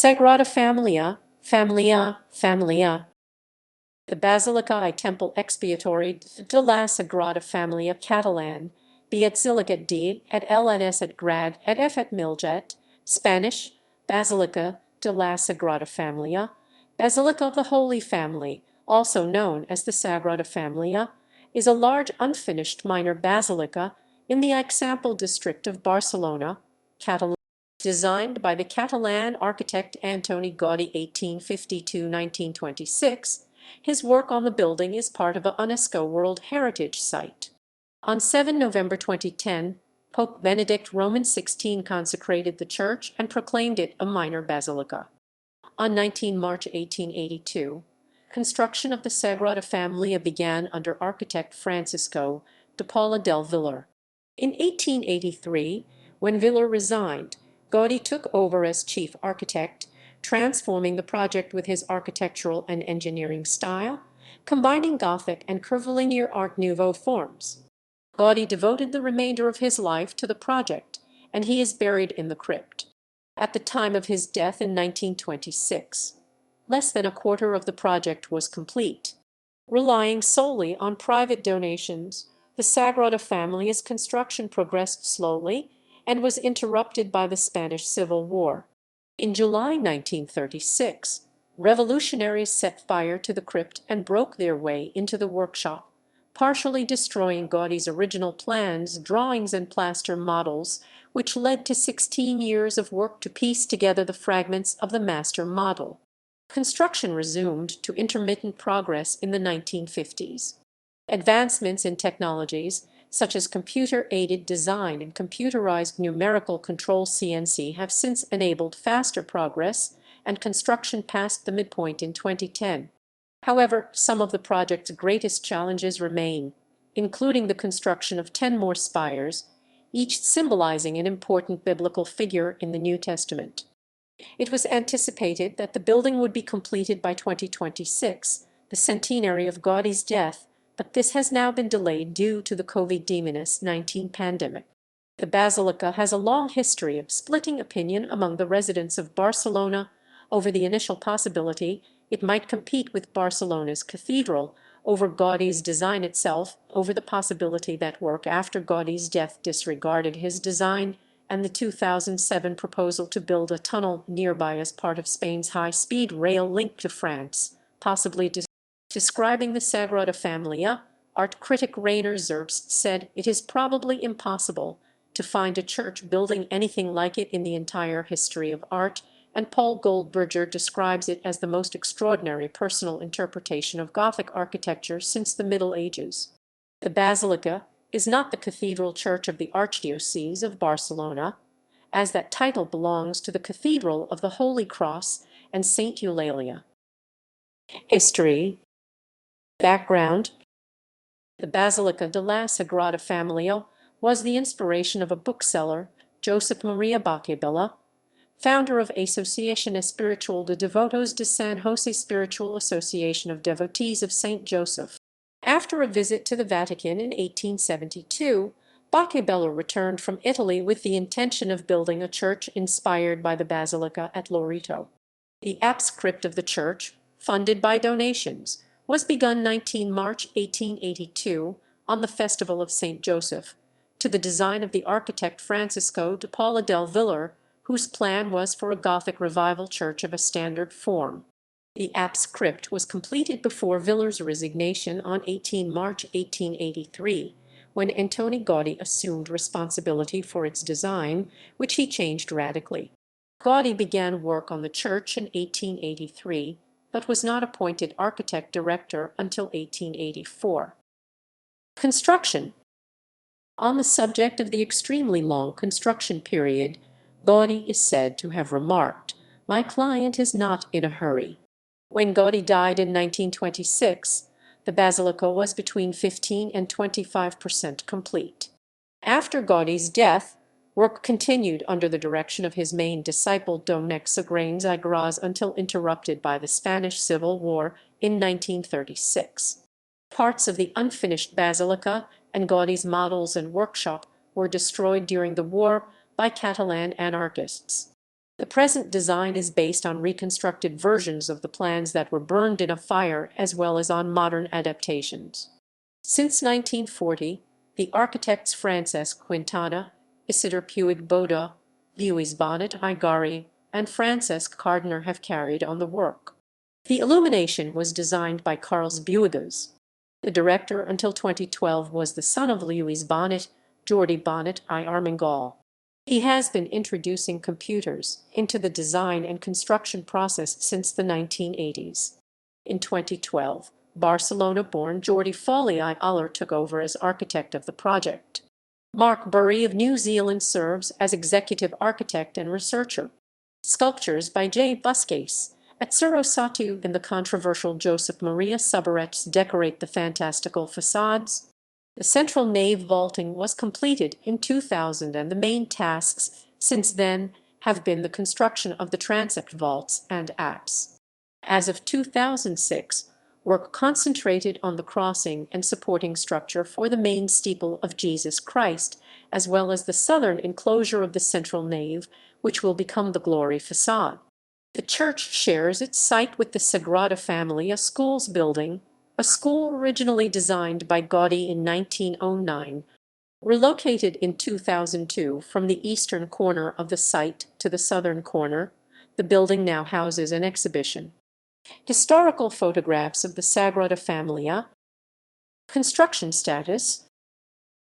Sagrada Familia. The Basilica I Temple Expiatory de la Sagrada Familia Catalan, Basilica de et LNS at Grad et F at Miljet, Spanish, Basilica de la Sagrada Familia, Basilica of the Holy Family, also known as the Sagrada Familia, is a large unfinished minor basilica in the Eixample district of Barcelona, Catalonia. Designed by the Catalan architect Antoni Gaudí 1852–1926, his work on the building is part of a UNESCO World Heritage Site. On 7 November 2010, Pope Benedict XVI consecrated the church and proclaimed it a minor basilica. On 19 March 1882, construction of the Sagrada Familia began under architect Francisco de Paula del Villar. In 1883, when Villar resigned, Gaudí took over as chief architect, transforming the project with his architectural and engineering style, combining Gothic and curvilinear Art Nouveau forms. Gaudí devoted the remainder of his life to the project, and he is buried in the crypt. At the time of his death in 1926, less than a quarter of the project was complete. Relying solely on private donations, the Sagrada Familia's construction progressed slowly and was interrupted by the Spanish Civil War. In July 1936, revolutionaries set fire to the crypt and broke their way into the workshop, partially destroying Gaudí's original plans, drawings, and plaster models, which led to 16 years of work to piece together the fragments of the master model. Construction resumed to intermittent progress in the 1950s. Advancements in technologies, such as computer-aided design and computerized numerical control (CNC), have since enabled faster progress, and construction passed the midpoint in 2010. However, some of the project's greatest challenges remain, including the construction of 10 more spires, each symbolizing an important biblical figure in the New Testament. It was anticipated that the building would be completed by 2026, the centenary of Gaudí's death, but this has now been delayed due to the COVID-19 pandemic. The basilica has a long history of splitting opinion among the residents of Barcelona over the initial possibility it might compete with Barcelona's cathedral, over Gaudí's design itself, over the possibility that work after Gaudí's death disregarded his design, and the 2007 proposal to build a tunnel nearby as part of Spain's high-speed rail link to France, possibly describing the Sagrada Familia. Art critic Rainer Zerbst said, "It is probably impossible to find a church building anything like it in the entire history of art," and Paul Goldberger describes it as the most extraordinary personal interpretation of Gothic architecture since the Middle Ages. The basilica is not the cathedral church of the Archdiocese of Barcelona, as that title belongs to the Cathedral of the Holy Cross and Saint Eulalia. History. Background. The Basilica de la Sagrada Familia was the inspiration of a bookseller, Josep Maria Bacabella, founder of Asociación Espiritual de Devotos de San José, Spiritual Association of Devotees of Saint Joseph. After a visit to the Vatican in 1872, Bacabella returned from Italy with the intention of building a church inspired by the basilica at Loreto. The apse crypt of the church, funded by donations, was begun 19 March 1882 on the Festival of Saint Joseph, to the design of the architect Francisco de Paula del Villar, whose plan was for a Gothic Revival church of a standard form. The apse crypt was completed before Villar's resignation on 18 March 1883, when Antoni Gaudí assumed responsibility for its design, which he changed radically. Gaudí began work on the church in 1883, but was not appointed architect director until 1884. Construction. On the subject of the extremely long construction period, Gaudí is said to have remarked, "My client is not in a hurry." When Gaudí died in 1926, the basilica was between 15 and 25% complete. After Gaudí's death, work continued under the direction of his main disciple Domènec Sagrains i Gras until interrupted by the Spanish Civil War in 1936. Parts of the unfinished basilica and Gaudí's models and workshop were destroyed during the war by Catalan anarchists. The present design is based on reconstructed versions of the plans that were burned in a fire as well as on modern adaptations. Since 1940, the architects Francesc Quintana, Isidore Puig Boda, Lluís Bonet i Gari, and Francesc Cardner have carried on the work. The illumination was designed by Carles Buigas. The director until 2012 was the son of Lluís Bonet, Jordi Bonet i Armengol. He has been introducing computers into the design and construction process since the 1980s. In 2012, Barcelona-born Jordi Foley i Aller took over as architect of the project. Mark Burry of New Zealand serves as executive architect and researcher. Sculptures by J. Buscase at Sarosatu and the controversial Josep Maria Subirats decorate the fantastical facades. The central nave vaulting was completed in 2000, and the main tasks since then have been the construction of the transept vaults and apse. As of 2006, work concentrated on the crossing and supporting structure for the main steeple of Jesus Christ, as well as the southern enclosure of the central nave, which will become the glory facade. The church shares its site with the Sagrada Família school's building, a school originally designed by Gaudí in 1909, relocated in 2002 from the eastern corner of the site to the southern corner. The building now houses an exhibition. Historical photographs of the Sagrada Família. Construction status.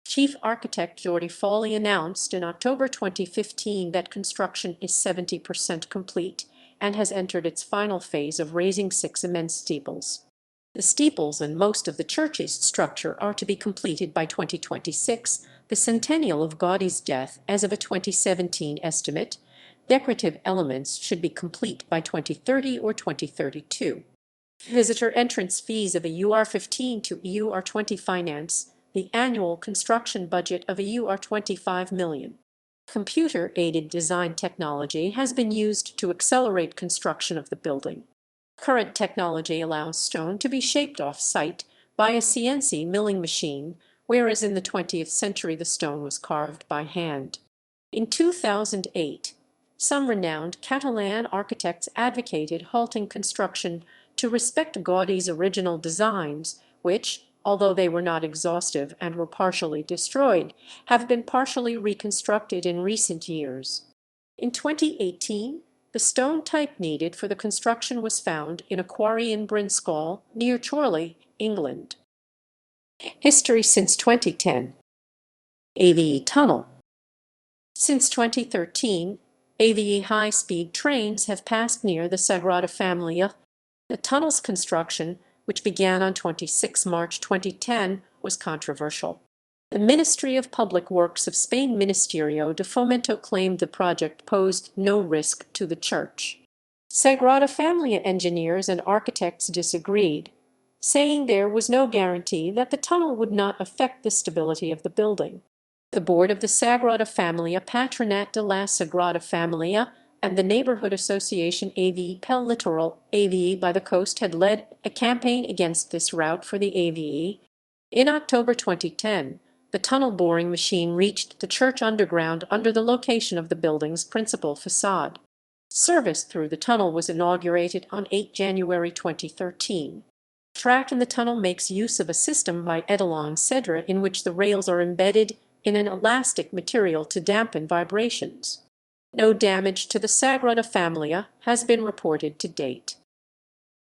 Chief architect Jordi Foley announced in October 2015 that construction is 70% complete and has entered its final phase of raising 6 immense steeples. The steeples and most of the church's structure are to be completed by 2026, the centennial of Gaudí's death as of a 2017 estimate. Decorative elements should be complete by 2030 or 2032. Visitor entrance fees of a UR15 to UR20 finance the annual construction budget of a UR25 million. Computer-aided design technology has been used to accelerate construction of the building. Current technology allows stone to be shaped off-site by a CNC milling machine, whereas in the 20th century the stone was carved by hand. In 2008, some renowned Catalan architects advocated halting construction to respect Gaudí's original designs, which, although they were not exhaustive and were partially destroyed, have been partially reconstructed in recent years. In 2018, the stone type needed for the construction was found in a quarry in Brinscall, near Chorley, England. History since 2010. AVE Tunnel. Since 2013, AVE high-speed trains have passed near the Sagrada Família. The tunnel's construction, which began on 26 March 2010, was controversial. The Ministry of Public Works of Spain Ministerio de Fomento claimed the project posed no risk to the church. Sagrada Família engineers and architects disagreed, saying there was no guarantee that the tunnel would not affect the stability of the building. The board of the Sagrada Família, Patronat de la Sagrada Família, and the neighborhood association AVE Pel Litoral, AVE by the Coast, had led a campaign against this route for the AVE. In October 2010, the tunnel boring machine reached the church underground under the location of the building's principal facade. Service through the tunnel was inaugurated on 8 January 2013. Track in the tunnel makes use of a system by Edelon Cedra in which the rails are embedded in an elastic material to dampen vibrations. No damage to the Sagrada Família has been reported to date.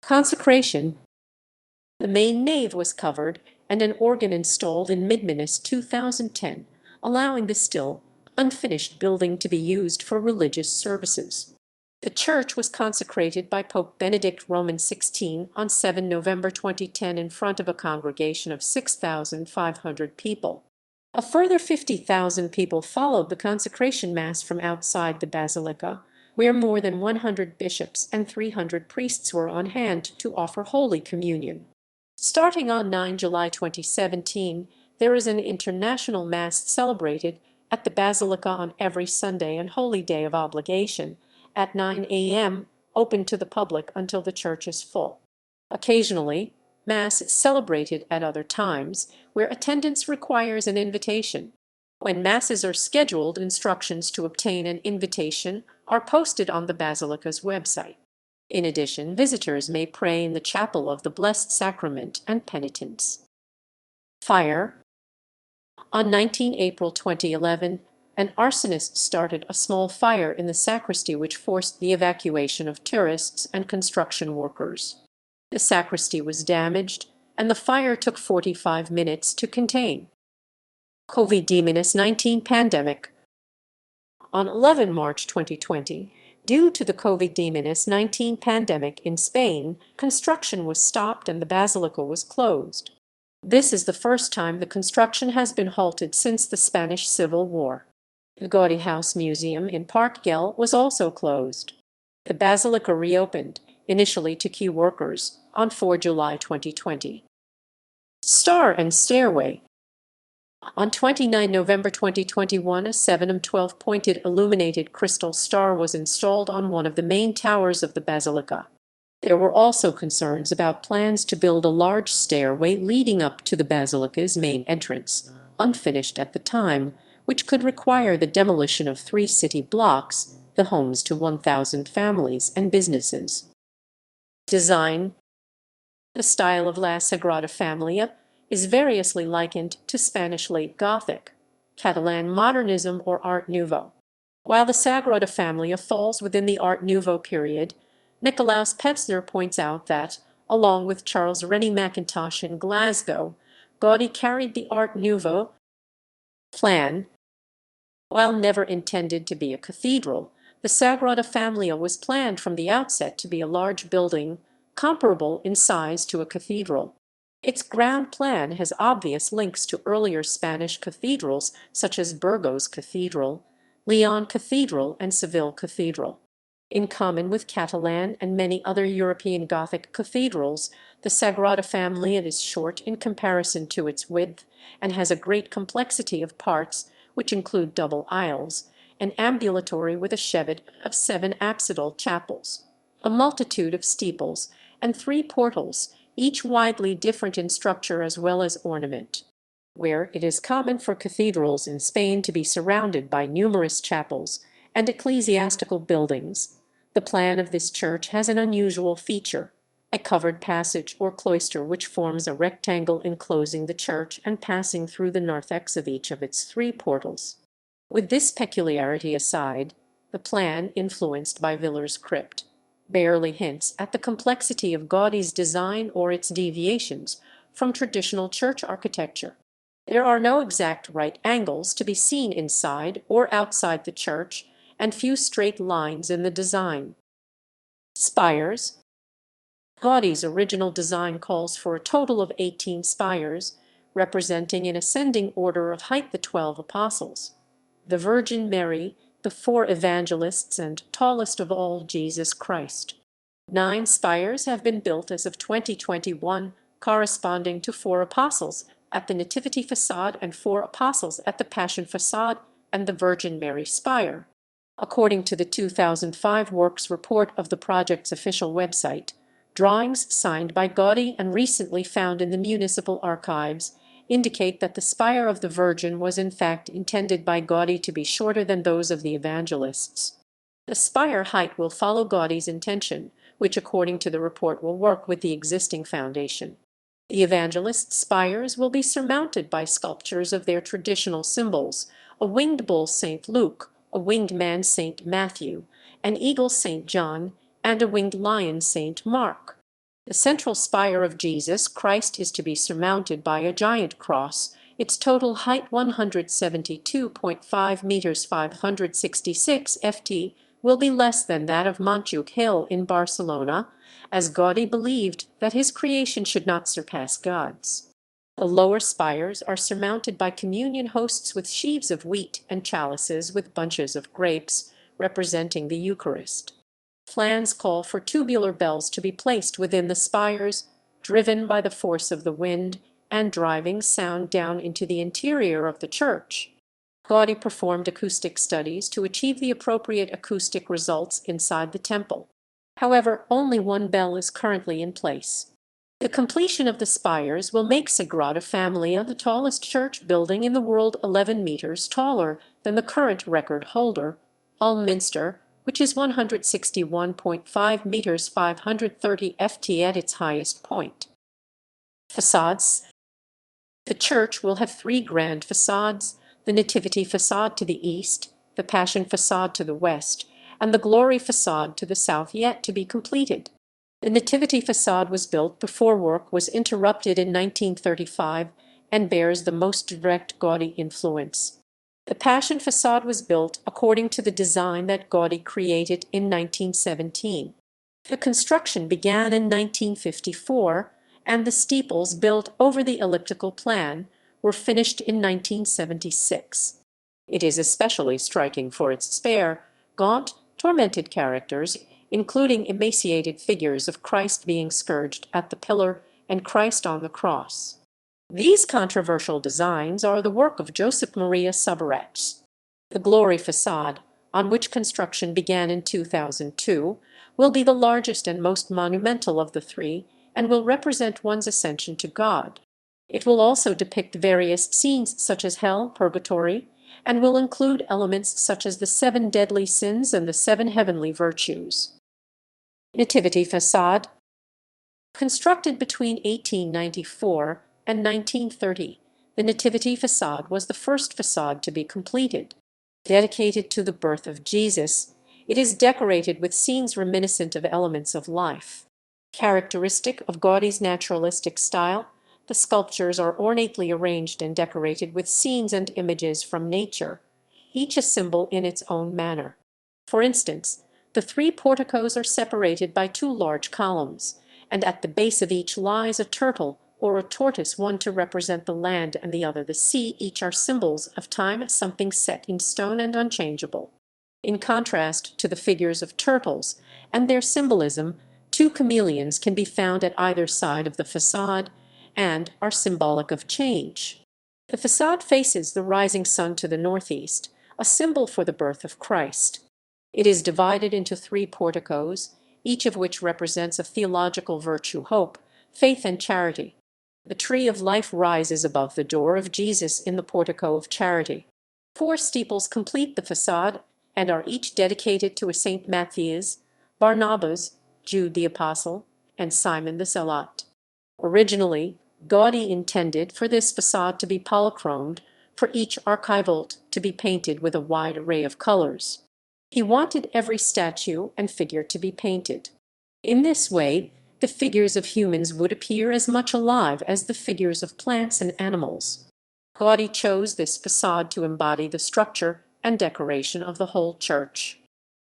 Consecration. The main nave was covered and an organ installed in mid-Minas 2010, allowing the still unfinished building to be used for religious services. The church was consecrated by Pope Benedict Roman XVI on 7 November 2010 in front of a congregation of 6,500 people. A further 50,000 people followed the consecration mass from outside the basilica, where more than 100 bishops and 300 priests were on hand to offer Holy Communion. Starting on 9 July 2017, there is an international mass celebrated at the basilica on every Sunday and holy day of obligation at 9 a.m., open to the public until the church is full. Occasionally, Mass is celebrated at other times, where attendance requires an invitation. When Masses are scheduled, instructions to obtain an invitation are posted on the basilica's website. In addition, visitors may pray in the Chapel of the Blessed Sacrament and Penitence. Fire. On 19 April 2011, an arsonist started a small fire in the sacristy which forced the evacuation of tourists and construction workers. The sacristy was damaged, and the fire took 45 minutes to contain. COVID-19 pandemic. On 11 March 2020, due to the COVID-19 pandemic in Spain, construction was stopped and the basilica was closed. This is the first time the construction has been halted since the Spanish Civil War. The Gaudí House Museum in Park Güell was also closed. The basilica reopened, initially to key workers, on 4 July 2020. Star and stairway. On 29 November 2021, a 7-12-pointed illuminated crystal star was installed on one of the main towers of the basilica. There were also concerns about plans to build a large stairway leading up to the basilica's main entrance, unfinished at the time, which could require the demolition of 3 city blocks, the homes to 1,000 families and businesses. Design. The style of La Sagrada Familia is variously likened to Spanish late Gothic, Catalan modernism, or Art Nouveau. While the Sagrada Familia falls within the Art Nouveau period, Nicolaus Pevsner points out that, along with Charles Rennie Mackintosh in Glasgow, Gaudí carried the Art Nouveau plan. While never intended to be a cathedral, the Sagrada Familia was planned from the outset to be a large building, comparable in size to a cathedral. Its ground plan has obvious links to earlier Spanish cathedrals such as Burgos Cathedral, Leon Cathedral, and Seville Cathedral. In common with Catalan and many other European Gothic cathedrals, the Sagrada Familia is short in comparison to its width and has a great complexity of parts, which include double aisles, an ambulatory with a chevet of 7 apsidal chapels, a multitude of steeples, and 3 portals, each widely different in structure as well as ornament. Where it is common for cathedrals in Spain to be surrounded by numerous chapels and ecclesiastical buildings, the plan of this church has an unusual feature, a covered passage or cloister which forms a rectangle enclosing the church and passing through the narthex of each of its 3 portals. With this peculiarity aside, the plan, influenced by Villar's crypt, barely hints at the complexity of Gaudí's design or its deviations from traditional church architecture. There are no exact right angles to be seen inside or outside the church, and few straight lines in the design. Spires. Gaudí's original design calls for a total of 18 spires, representing in ascending order of height the 12 apostles, the Virgin Mary, the 4 evangelists, and tallest of all, Jesus Christ. 9 spires have been built as of 2021, corresponding to 4 apostles at the Nativity Facade and 4 apostles at the Passion Facade and the Virgin Mary spire. According to the 2005 Works report of the project's official website, drawings signed by Gaudí and recently found in the municipal archives indicate that the spire of the Virgin was in fact intended by Gaudí to be shorter than those of the evangelists. The spire height will follow Gaudí's intention, which according to the report will work with the existing foundation. The evangelist spires will be surmounted by sculptures of their traditional symbols, a winged bull St. Luke, a winged man St. Matthew, an eagle St. John, and a winged lion St. Mark. The central spire of Jesus Christ is to be surmounted by a giant cross, its total height 172.5 meters 566 ft will be less than that of Montjuic Hill in Barcelona, as Gaudí believed that his creation should not surpass God's. The lower spires are surmounted by communion hosts with sheaves of wheat and chalices with bunches of grapes, representing the Eucharist. Plans call for tubular bells to be placed within the spires, driven by the force of the wind and driving sound down into the interior of the church. Gaudí performed acoustic studies to achieve the appropriate acoustic results inside the temple. However, only 1 bell is currently in place. The completion of the spires will make Sagrada Familia the tallest church building in the world, 11 meters taller than the current record holder, Alminster, which is 161.5 meters 530 ft at its highest point. Facades. The church will have three grand facades: the Nativity Facade to the east, the Passion Facade to the west, and the Glory Facade to the south, yet to be completed. The Nativity Facade was built before work was interrupted in 1935 and bears the most direct Gaudí influence. The Passion Facade was built according to the design that Gaudí created in 1917. The construction began in 1954, and the steeples built over the elliptical plan were finished in 1976. It is especially striking for its spare, gaunt, tormented characters, including emaciated figures of Christ being scourged at the pillar and Christ on the cross. These controversial designs are the work of Josep Maria Subirats. The Glory Facade, on which construction began in 2002, will be the largest and most monumental of the three, and will represent one's ascension to God. It will also depict various scenes such as hell, purgatory, and will include elements such as the 7 deadly sins and the 7 heavenly virtues. Nativity Facade. Constructed between 1894 and 1930, the Nativity Facade was the first facade to be completed. Dedicated to the birth of Jesus, it is decorated with scenes reminiscent of elements of life. Characteristic of Gaudí's naturalistic style, the sculptures are ornately arranged and decorated with scenes and images from nature, each a symbol in its own manner. For instance, the 3 porticos are separated by 2 large columns, and at the base of each lies a turtle or a tortoise, one to represent the land and the other the sea. Each are symbols of time, something set in stone and unchangeable. In contrast to the figures of turtles and their symbolism, 2 chameleons can be found at either side of the facade and are symbolic of change. The facade faces the rising sun to the northeast, a symbol for the birth of Christ. It is divided into 3 porticos, each of which represents a theological virtue: hope, faith, and charity. The tree of life rises above the door of Jesus in the portico of charity. 4 steeples complete the facade and are each dedicated to a Saint Matthias, Barnabas, Jude the Apostle, and Simon the Zealot. Originally, Gaudí intended for this facade to be polychromed, for each archivolt to be painted with a wide array of colors. He wanted every statue and figure to be painted. In this way, the figures of humans would appear as much alive as the figures of plants and animals. Gaudí chose this facade to embody the structure and decoration of the whole church.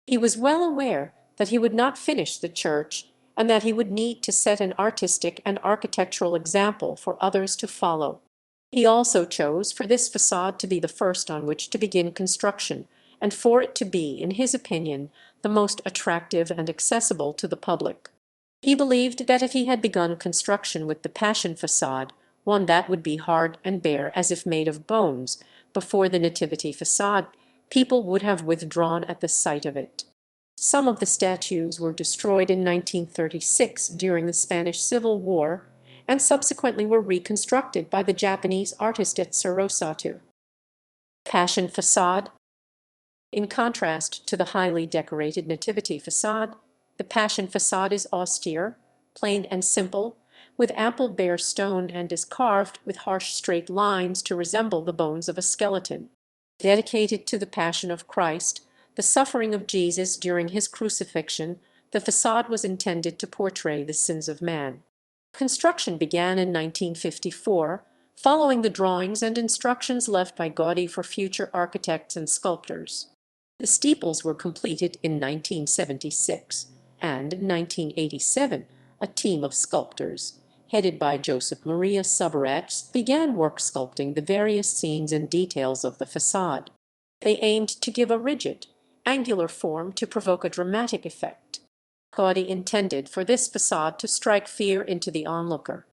He was well aware that he would not finish the church, and that he would need to set an artistic and architectural example for others to follow. He also chose for this facade to be the first on which to begin construction, and for it to be, in his opinion, the most attractive and accessible to the public. He believed that if he had begun construction with the Passion Facade, one that would be hard and bare as if made of bones, before the Nativity Facade, people would have withdrawn at the sight of it. Some of the statues were destroyed in 1936 during the Spanish Civil War, and subsequently were reconstructed by the Japanese artist at Sarosatu. Passion Facade. In contrast to the highly decorated Nativity Facade, the Passion Facade is austere, plain and simple, with ample bare stone, and is carved with harsh straight lines to resemble the bones of a skeleton. Dedicated to the Passion of Christ, the suffering of Jesus during his crucifixion, the facade was intended to portray the sins of man. Construction began in 1954, following the drawings and instructions left by Gaudí for future architects and sculptors. The steeples were completed in 1976, and in 1987, a team of sculptors, headed by Josep Maria Subirats, began work sculpting the various scenes and details of the facade. They aimed to give a rigid, angular form to provoke a dramatic effect. Gaudí intended for this facade to strike fear into the onlooker.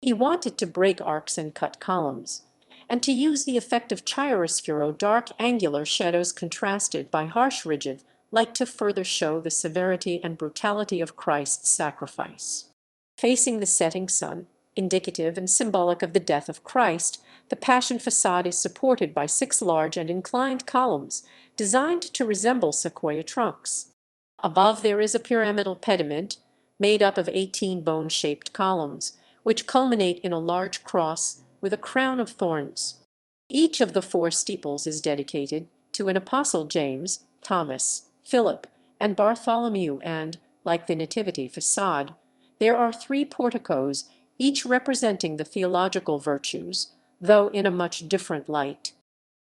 He wanted to break arcs and cut columns, and to use the effect of chiaroscuro, dark angular shadows contrasted by harsh rigid light, to further show the severity and brutality of Christ's sacrifice. Facing the setting sun, indicative and symbolic of the death of Christ, the Passion Facade is supported by 6 large and inclined columns, designed to resemble sequoia trunks. Above there is a pyramidal pediment made up of 18 bone-shaped columns, which culminate in a large cross with a crown of thorns. Each of the four steeples is dedicated to an apostle: James, Thomas, Philip, and Bartholomew, and, like the Nativity Facade, there are three porticos, each representing the theological virtues, though in a much different light.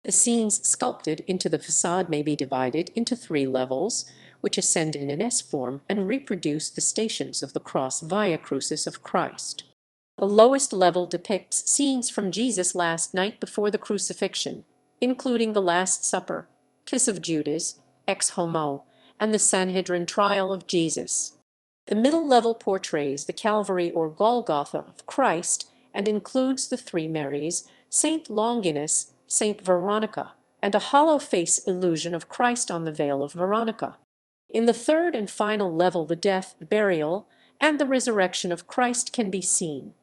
The scenes sculpted into the facade may be divided into three levels, which ascend in an S form and reproduce the Stations of the Cross Via Crucis of Christ. The lowest level depicts scenes from Jesus' last night before the crucifixion, including the Last Supper, Kiss of Judas, Ex Homo, and the Sanhedrin trial of Jesus. The middle level portrays the Calvary or Golgotha of Christ and includes the three Marys, Saint Longinus, Saint Veronica, and a hollow face illusion of Christ on the veil of Veronica. In the third and final level, the death, burial, and the resurrection of Christ can be seen.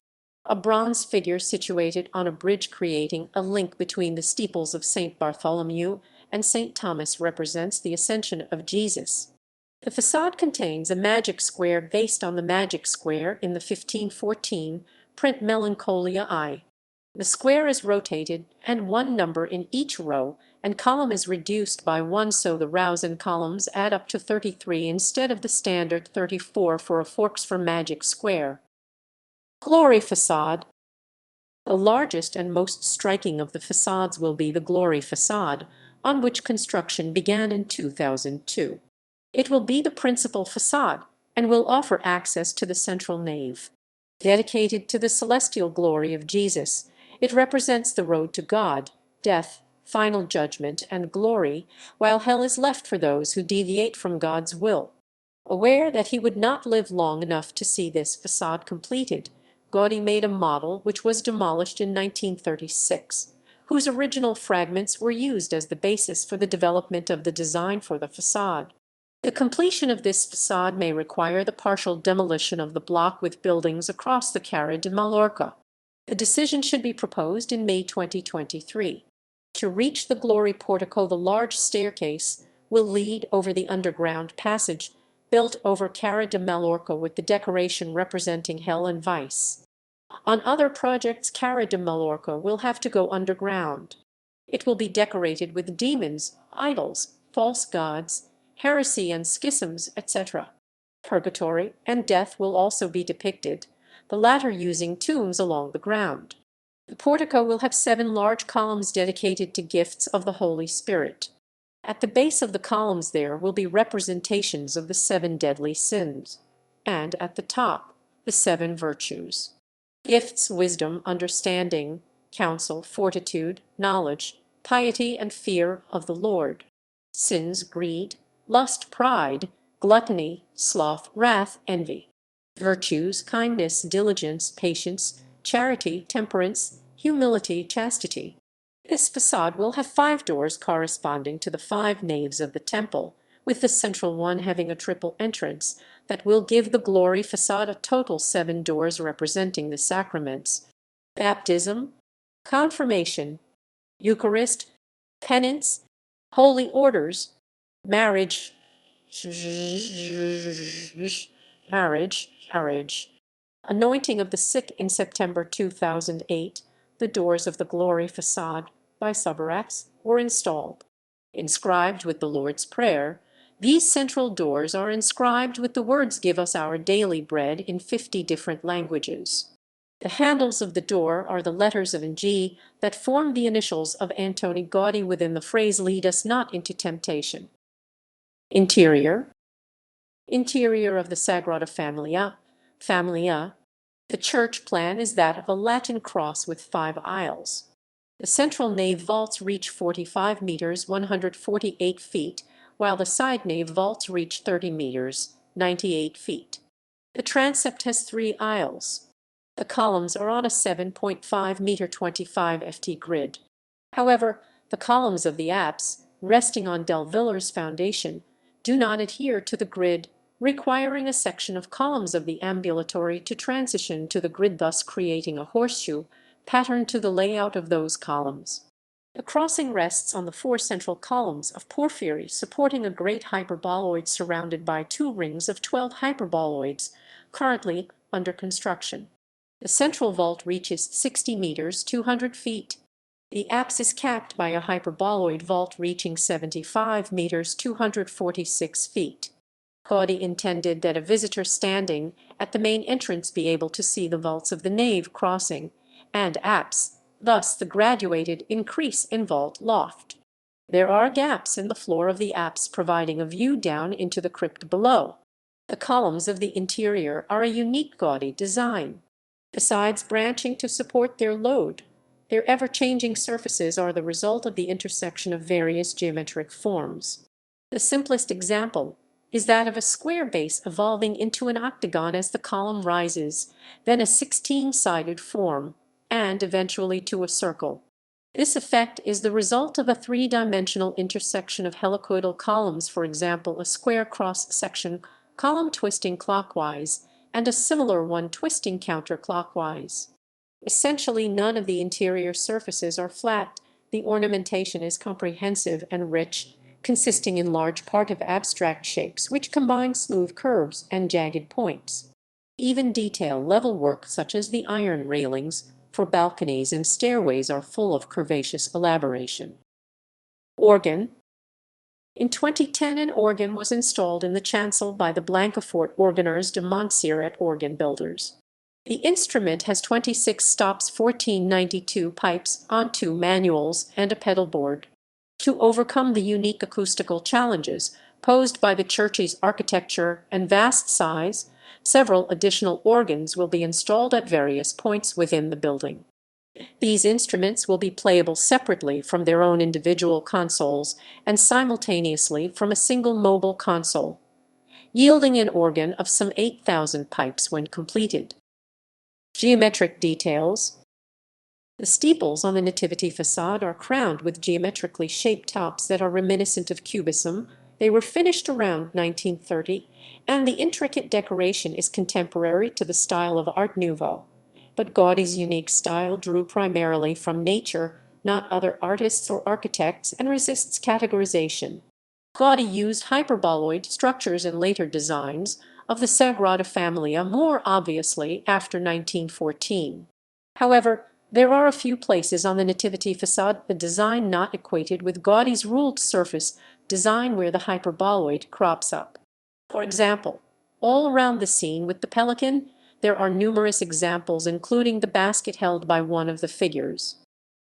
A bronze figure situated on a bridge creating a link between the steeples of St. Bartholomew and St. Thomas represents the ascension of Jesus. The facade contains a magic square based on the magic square in the 1514 print Melancholia I. The square is rotated and one number in each row, and column is reduced by one, so the rows and columns add up to 33 instead of the standard 34 for a forks for magic square. Glory facade. The largest and most striking of the facades will be the Glory facade, on which construction began in 2002. It will be the principal facade and will offer access to the central nave. Dedicated to the celestial glory of Jesus, it represents the road to God, death, final judgment, and glory, while hell is left for those who deviate from God's will. Aware that he would not live long enough to see this facade completed, Gaudí made a model which was demolished in 1936, whose original fragments were used as the basis for the development of the design for the facade. The completion of this facade may require the partial demolition of the block with buildings across the Cara de Mallorca. The decision should be proposed in May 2023. To reach the Glory portico, the large staircase will lead over the underground passage built over Cara de Mallorca with the decoration representing hell and vice. On other projects, Cara de Mallorca will have to go underground. It will be decorated with demons, idols, false gods, heresy and schisms, etc. Purgatory and death will also be depicted, the latter using tombs along the ground. The portico will have 7 large columns dedicated to gifts of the Holy Spirit. At the base of the columns there will be representations of the 7 deadly sins, and at the top, the 7 virtues. Gifts: wisdom, understanding, counsel, fortitude, knowledge, piety, and fear of the Lord. Sins: greed, lust, pride, gluttony, sloth, wrath, envy. Virtues: kindness, diligence, patience, charity, temperance, humility, chastity. This facade will have 5 doors corresponding to the 5 naves of the temple, with the central one having a triple entrance that will give the Glory facade a total 7 doors representing the sacraments: baptism, confirmation, Eucharist, penance, holy orders, marriage, marriage, anointing of the sick. In September 2008, the doors of the Glory facade by Spires were installed. Inscribed with the Lord's Prayer, these central doors are inscribed with the words "Give us our daily bread" in 50 different languages. The handles of the door are the letters of Ng that form the initials of Antoni Gaudí within the phrase "Lead us not into temptation." Interior. Interior of the Sagrada Familia. The church plan is that of a Latin cross with 5 aisles. The central nave vaults reach 45 meters, 148 feet, while the side nave vaults reach 30 meters, 98 feet. The transept has 3 aisles. The columns are on a 7.5 meter 25 ft grid. However, the columns of the apse, resting on Del Villar's foundation, do not adhere to the grid, requiring a section of columns of the ambulatory to transition to the grid, thus creating a horseshoe pattern to the layout of those columns. The crossing rests on the four central columns of porphyry supporting a great hyperboloid surrounded by two rings of 12 hyperboloids, currently under construction. The central vault reaches 60 meters, 200 feet. The apse is capped by a hyperboloid vault reaching 75 meters, 246 feet. Gaudí intended that a visitor standing at the main entrance be able to see the vaults of the nave, crossing, and apse, thus the graduated increase in vault loft. There are gaps in the floor of the apse providing a view down into the crypt below. The columns of the interior are a unique Gaudí design. Besides branching to support their load, their ever-changing surfaces are the result of the intersection of various geometric forms. The simplest example is that of a square base evolving into an octagon as the column rises, then a 16-sided form, and eventually to a circle. This effect is the result of a three-dimensional intersection of helicoidal columns, for example, a square cross-section column twisting clockwise and a similar one twisting counterclockwise. Essentially, none of the interior surfaces are flat. The ornamentation is comprehensive and rich, consisting in large part of abstract shapes which combine smooth curves and jagged points. Even detail level work such as the iron railings for balconies and stairways are full of curvaceous elaboration. Organ. In 2010, an organ was installed in the chancel by the Blancafort Organers de Montserrat organ builders. The instrument has 26 stops, 1492 pipes on 2 manuals, and a pedal board. To overcome the unique acoustical challenges posed by the church's architecture and vast size, several additional organs will be installed at various points within the building. These instruments will be playable separately from their own individual consoles and simultaneously from a single mobile console, yielding an organ of some 8,000 pipes when completed. Geometric details. The steeples on the Nativity facade are crowned with geometrically shaped tops that are reminiscent of Cubism. They were finished around 1930, and the intricate decoration is contemporary to the style of Art Nouveau. But Gaudí's unique style drew primarily from nature, not other artists or architects, and resists categorization. Gaudí used hyperboloid structures in later designs of the Sagrada Familia more obviously after 1914. However, there are a few places on the Nativity facade the design not equated with Gaudí's ruled surface design where the hyperboloid crops up. For example, all around the scene with the pelican, there are numerous examples including the basket held by one of the figures.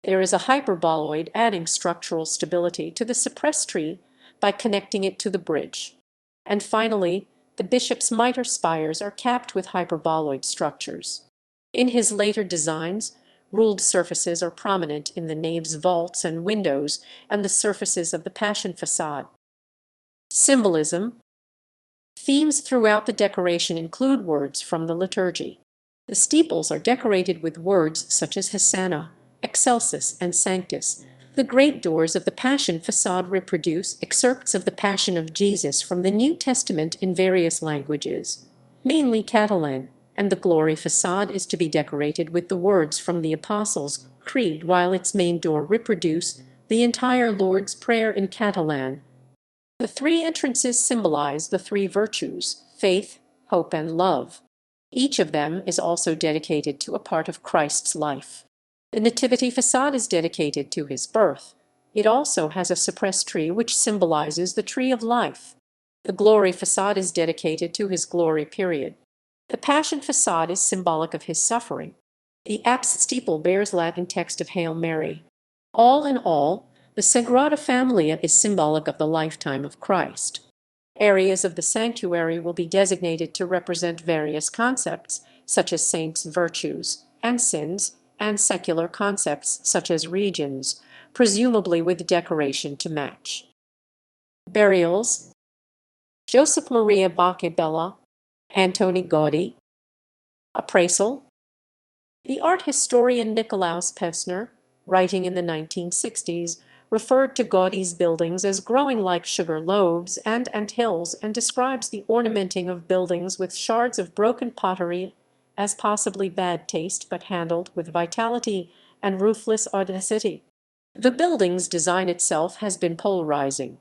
There is a hyperboloid adding structural stability to the cypress tree by connecting it to the bridge. And finally, the bishop's mitre spires are capped with hyperboloid structures. In his later designs, ruled surfaces are prominent in the nave's vaults and windows and the surfaces of the Passion facade. Symbolism. Themes throughout the decoration include words from the liturgy. The steeples are decorated with words such as Hosanna, Excelsis, and Sanctus. The great doors of the Passion facade reproduce excerpts of the Passion of Jesus from the New Testament in various languages, mainly Catalan, and the Glory facade is to be decorated with the words from the Apostles' Creed, while its main door reproduce the entire Lord's Prayer in Catalan. The three entrances symbolize the three virtues, faith, hope, and love. Each of them is also dedicated to a part of Christ's life. The Nativity facade is dedicated to his birth. It also has a cypress tree which symbolizes the tree of life. The Glory facade is dedicated to his glory period. The Passion facade is symbolic of his suffering. The apse steeple bears Latin text of Hail Mary. All in all, the Sagrada Familia is symbolic of the lifetime of Christ. Areas of the sanctuary will be designated to represent various concepts, such as saints' virtues and sins, and secular concepts such as regions, presumably with decoration to match. Burials. Josep Maria Boccabella, Antoni Gaudí. Appraisal. The art historian Nicolaus Pessner, writing in the 1960s, referred to Gaudí's buildings as growing like sugar loaves and anthills and describes the ornamenting of buildings with shards of broken pottery as possibly bad taste but handled with vitality and ruthless audacity. The building's design itself has been polarizing.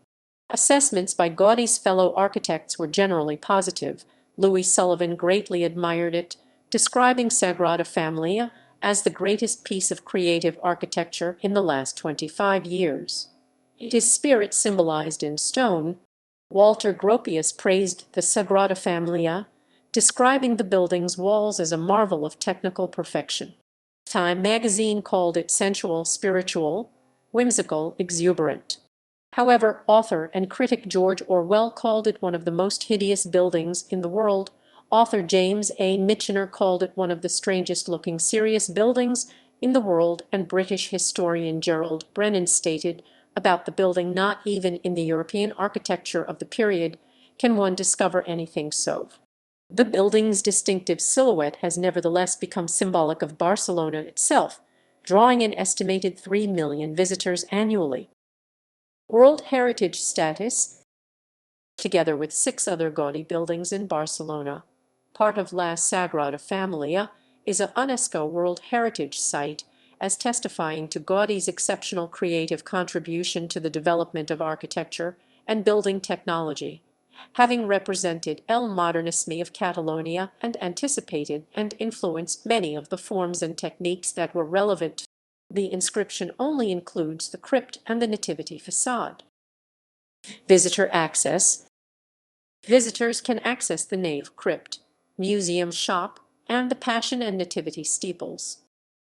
Assessments by Gaudi's fellow architects were generally positive. Louis Sullivan greatly admired it, describing Sagrada Familia as the greatest piece of creative architecture in the last 25 years. It is spirit symbolized in stone. Walter Gropius praised the Sagrada Familia, describing the building's walls as a marvel of technical perfection. Time magazine called it sensual, spiritual, whimsical, exuberant. However, author and critic George Orwell called it one of the most hideous buildings in the world. Author James A. Michener called it one of the strangest-looking serious buildings in the world, and British historian Gerald Brennan stated about the building, "Not even in the European architecture of the period can one discover anything so." The building's distinctive silhouette has nevertheless become symbolic of Barcelona itself, drawing an estimated 3 million visitors annually. World Heritage status, together with 6 other Gaudi buildings in Barcelona, part of La Sagrada Familia, is a UNESCO World Heritage Site, as testifying to Gaudi's exceptional creative contribution to the development of architecture and building technology, having represented el modernisme of Catalonia and anticipated and influenced many of the forms and techniques that were relevant. The inscription only includes the crypt and the Nativity Facade. Visitor access. Visitors can access the nave crypt, museum shop, and the Passion and Nativity steeples.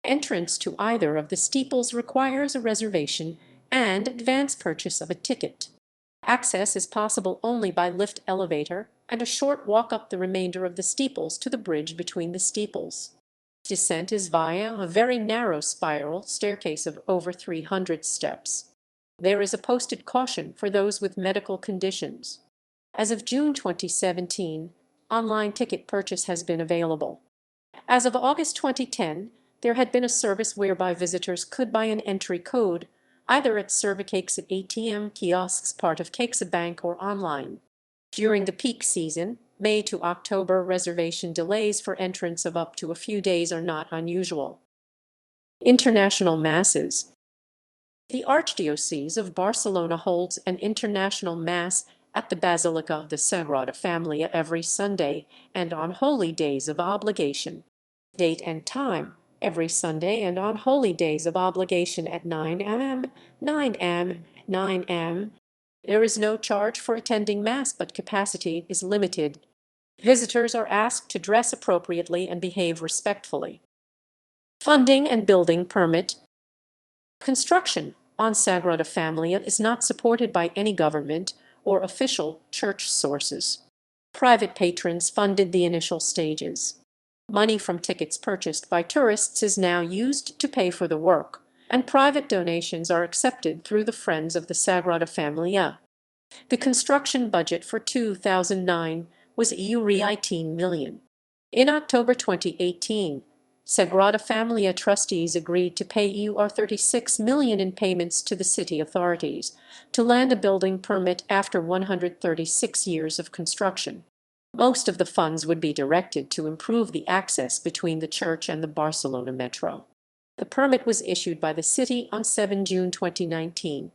Entrance to either of the steeples requires a reservation and advance purchase of a ticket. Access is possible only by lift elevator and a short walk up the remainder of the steeples to the bridge between the steeples. Descent is via a very narrow spiral staircase of over 300 steps. There is a posted caution for those with medical conditions. As of June 2017, online ticket purchase has been available. As of August 2010, there had been a service whereby visitors could buy an entry code, either at Servicakes at ATM kiosks part of CaixaBank or online. During the peak season, May to October, reservation delays for entrance of up to a few days are not unusual. International Masses. The Archdiocese of Barcelona holds an international Mass at the Basilica of the Sagrada Família every Sunday and on holy days of obligation. Date and time: every Sunday and on holy days of obligation at 9 a.m., 9 a.m., 9 a.m. There is no charge for attending Mass, but capacity is limited. Visitors are asked to dress appropriately and behave respectfully. Funding and building permit. Construction on Sagrada Familia is not supported by any government or official church sources. Private patrons funded the initial stages. Money from tickets purchased by tourists is now used to pay for the work, and private donations are accepted through the Friends of the Sagrada Familia. The construction budget for 2009 was €18 million. In October 2018, Sagrada Familia trustees agreed to pay €36 million in payments to the city authorities to land a building permit after 136 years of construction. Most of the funds would be directed to improve the access between the church and the Barcelona metro. The permit was issued by the city on 7 June 2019.